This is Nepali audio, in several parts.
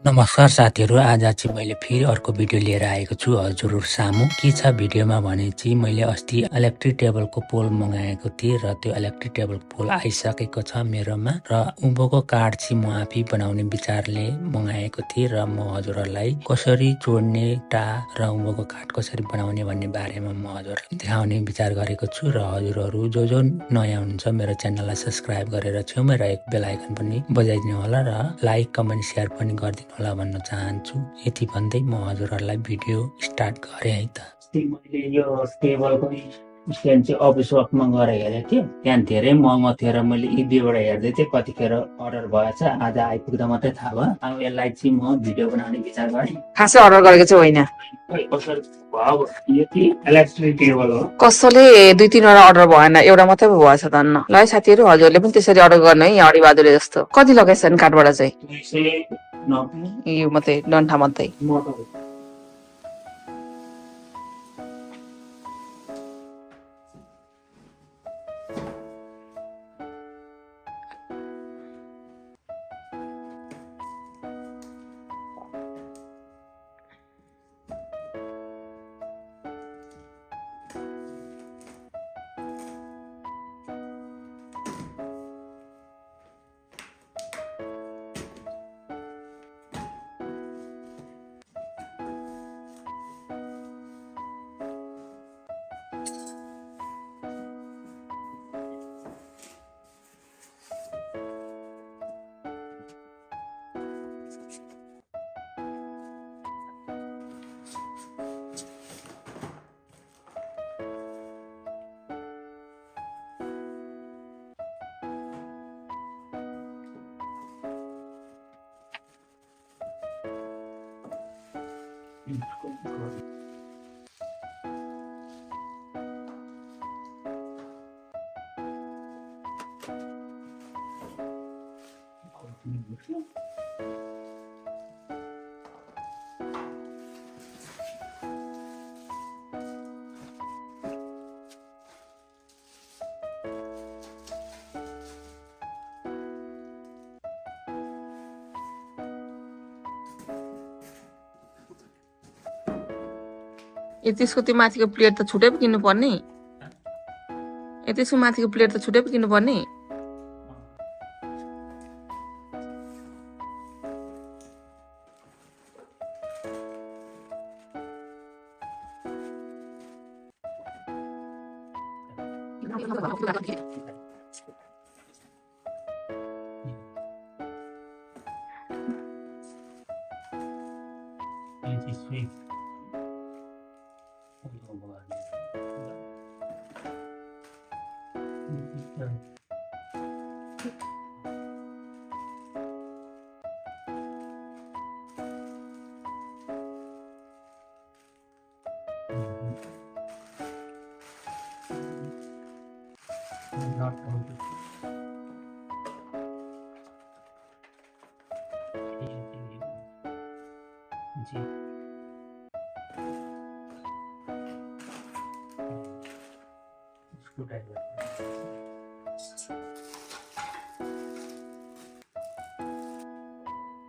नमस्कार साथीहरु, आज चाहिँ मैले फेरि अर्को भिडियो लिएर आएको छु हजुरहरु सामु। के छ भिडियोमा भने चाहिँ मैले अस्ति इलेक्ट्रिक टेबलको पोल मगाएको थिएँ र त्यो इलेक्ट्रिक टेबलको पोल आइसकेको छ मेरोमा र उँभोको काठ चाहिँ म आफै बनाउने विचारले मगाएको थिएँ र म हजुरहरुलाई कसरी जोड्ने टा र उँभोको काठ कसरी बनाउने भन्ने बारेमा म हजुरहरुलाई देखाउने विचार गरेको छु र हजुरहरु जो नयाँ हुनुहुन्छ मेरो च्यानललाई सब्स्क्राइब गरेर छेउमै रहेको बेल आइकन पनि बजाइदिनु होला र लाइक कमेन्ट शेयर पनि गरिदिनु होला भन्न चाहन्छु। यति भन्दै म हजुरहरुलाई भिडियो स्टार्ट गरे है त। मैले यो टेबलको स्ट्यान्ड चाहिँ अफिस वर्कमा गएर हेरेको थिएँ, त्यहाँ धेरै महँगो थियो र मैले इबेबाट हेर्दै थिएँ कतिखेर अर्डर भएछ, आज आइपुग्दा मात्रै थाहा भयो। अब यसलाई चाहिँ म भिडियो बनाउने विचार गरेँ। खासै अर्डर गरेको चाहिँ होइन, इलेक्ट्रिक टेबल हो। कसैले 2-3 वटा अर्डर भएन, एउटा मात्रै भएछ धन्न। ल है साथीहरु, हजुरले पनि त्यसरी अर्डर गर्नु है, यहाँ अडिबहादुरले जस्तो। कति लगाइछन् काठबाट चाहिँ? 290 यो मात्रै डन्ठा मात्रै। त्यसको त्यो माथिको प्लेट त छुटै पो किन्नु पर्ने। त्यसको माथिको प्लेट त छुटै पो किन्नु पर्ने।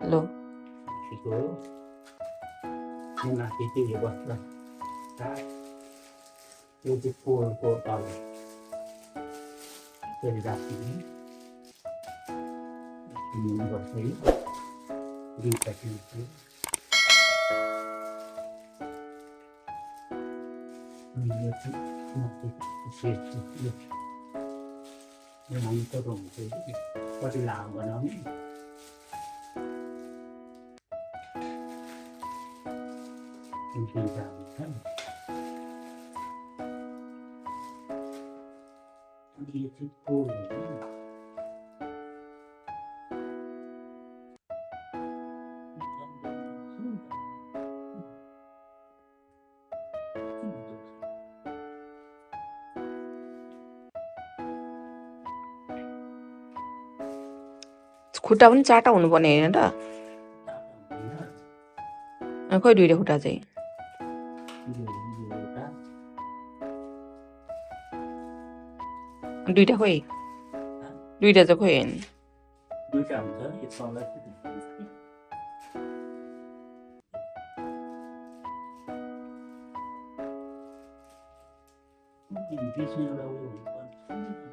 लो कति लामो बनाउने खुट्टा पनि चाटा हुनुपर्ने होइन र? खोइ 2 खुट्टा चाहिँ दुईटा खोइ दुईटा चाहिँ खोइ होइन। दुईटा हुन्छ, यो तल त्यसमा एउटा उयो हुनुपर्छ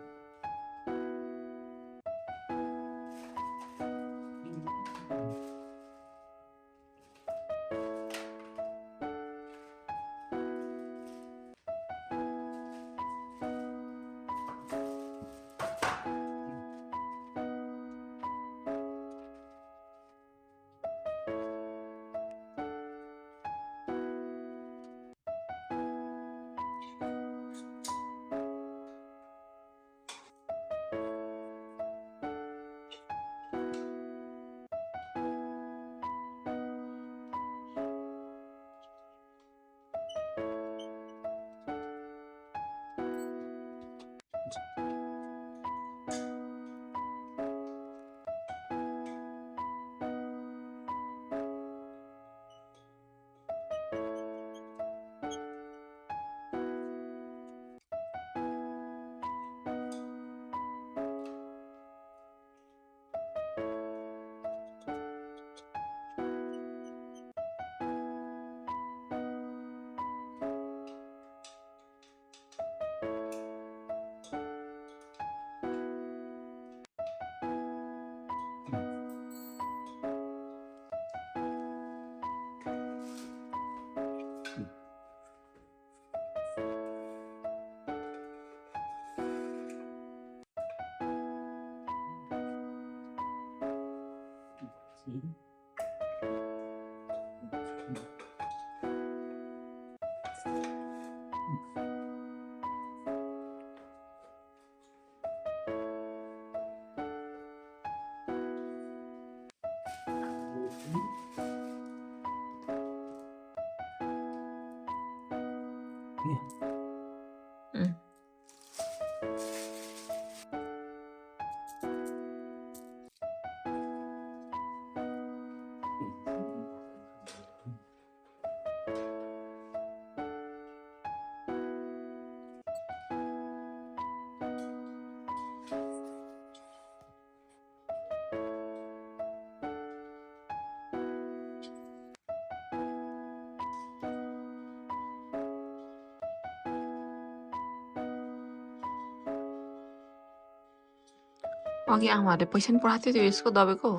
अघि आमाहरूले पैसा नि पठाएको थियो यसको दबाईको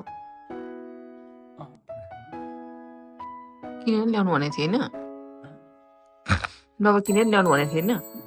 किनेर ल्याउनु भनेको थियो होइन दबाई किनेर ल्याउनु भनेको थियो होइन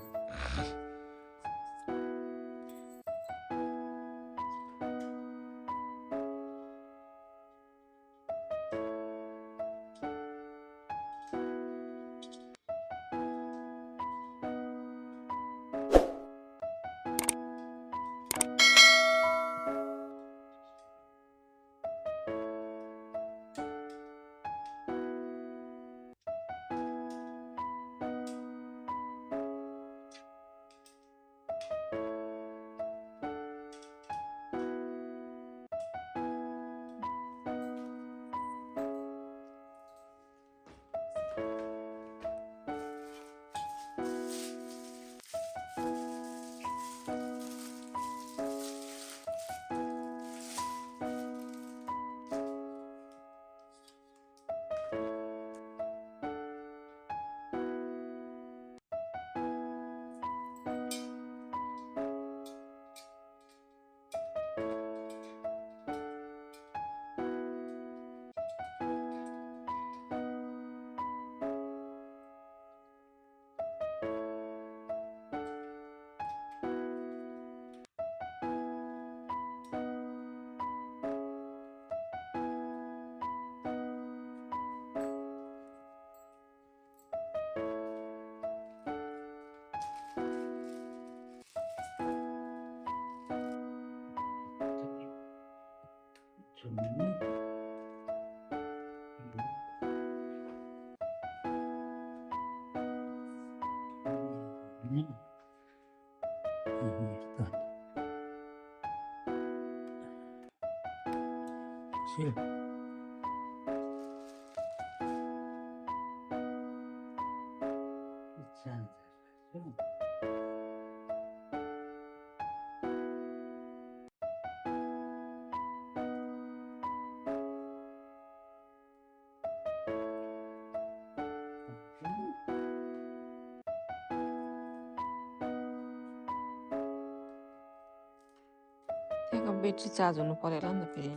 यहाँको ब्याट्री चार्ज हुनु पर्यो होला नि त फेरि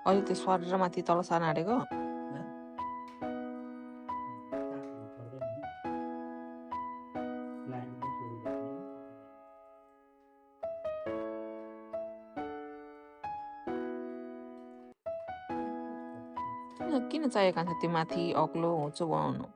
अहिले त्यो सर र माथि तल सार्न आँटेको किन चाहिएको अन्त त्यो माथि अग्लो होचो बनाउनु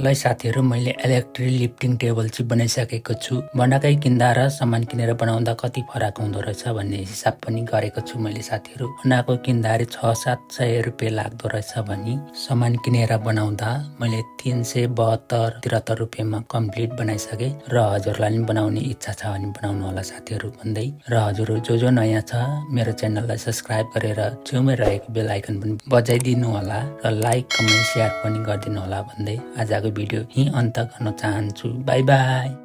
ल साथीहरू मैले इलेक्ट्रिक लिफ्टिङ टेबल चाहिँ बनाइसकेको छु। बनाएकै किन्दा र सामान किनेर बनाउँदा कति फरक हुँदो रहेछ भन्ने हिसाब पनि गरेको छु मैले साथीहरू। बनाएको किन्दाखेरि 600-700 रुपियाँ लाग्दो रहेछ भने सामान किनेर बनाउँदा मैले 372-73 रुपियाँमा कम्प्लिट बनाइसकेँ र हजुरलाई पनि बनाउने इच्छा छ भने बनाउनु होला साथीहरू भन्दै र हजुर जो नयाँ छ मेरो च्यानललाई सब्स्क्राइब गरेर छेउमै रहेको बेल आइकन पनि बजाइदिनु होला र लाइक कमेन्ट सेयर पनि गरिदिनु होला भन्दै आजको भिडियो यहीँ अन्त गर्न चाहन्छु। By by.